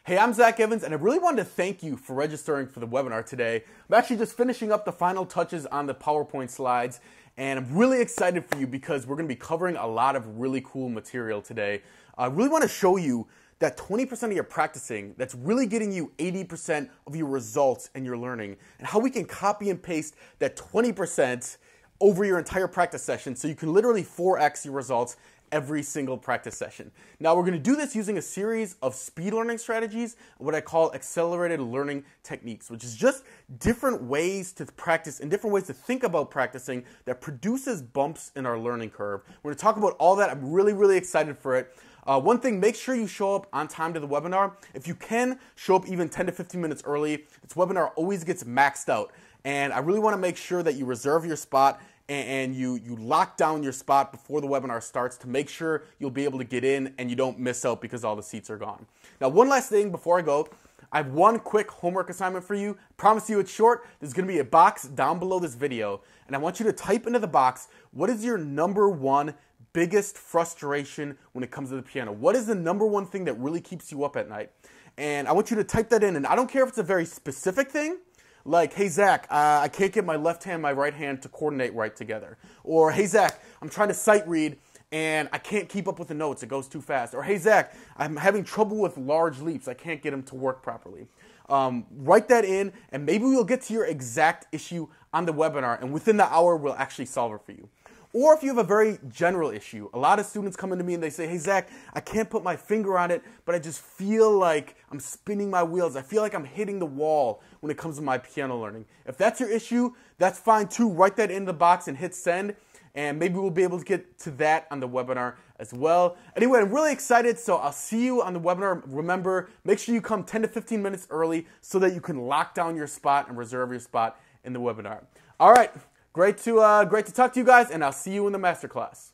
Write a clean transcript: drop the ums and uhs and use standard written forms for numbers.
Hey, I'm Zach Evans, and I really wanted to thank you for registering for the webinar today. I'm actually just finishing up the final touches on the PowerPoint slides, and I'm really excited for you because we're going to be covering a lot of really cool material today. I really want to show you that 20% of your practicing that's really getting you 80% of your results and your learning, and how we can copy and paste that 20% over your entire practice session so you can literally 4x your results every single practice session. Now we're going to do this using a series of speed learning strategies, what I call accelerated learning techniques, which is just different ways to practice and different ways to think about practicing that produces bumps in our learning curve. We're going to talk about all that. I'm really excited for it. One thing, make sure you show up on time to the webinar. If you can, show up even 10 to 15 minutes early. This webinar always gets maxed out, and I really want to make sure that you reserve your spot and you lock down your spot before the webinar starts to make sure you'll be able to get in and you don't miss out because all the seats are gone. Now, one last thing before I go, I have one quick homework assignment for you. I promise you it's short. There's going to be a box down below this video, and I want you to type into the box, what is your number one biggest frustration when it comes to the piano? What is the number one thing that really keeps you up at night? And I want you to type that in, and I don't care if it's a very specific thing, like, hey, Zach, I can't get my left hand and my right hand to coordinate right together. Or, hey, Zach, I'm trying to sight read and I can't keep up with the notes. It goes too fast. Or, hey, Zach, I'm having trouble with large leaps. I can't get them to work properly. Write that in, and maybe we'll get to your exact issue on the webinar, and within the hour, we'll actually solve it for you. Or if you have a very general issue, a lot of students come into me and they say, hey, Zach, I can't put my finger on it, but I just feel like I'm spinning my wheels. I feel like I'm hitting the wall when it comes to my piano learning. If that's your issue, that's fine too. Write that in the box and hit send, and maybe we'll be able to get to that on the webinar as well. Anyway, I'm really excited, so I'll see you on the webinar. Remember, make sure you come 10 to 15 minutes early so that you can lock down your spot and reserve your spot in the webinar. All right. Great to talk to you guys, and I'll see you in the masterclass.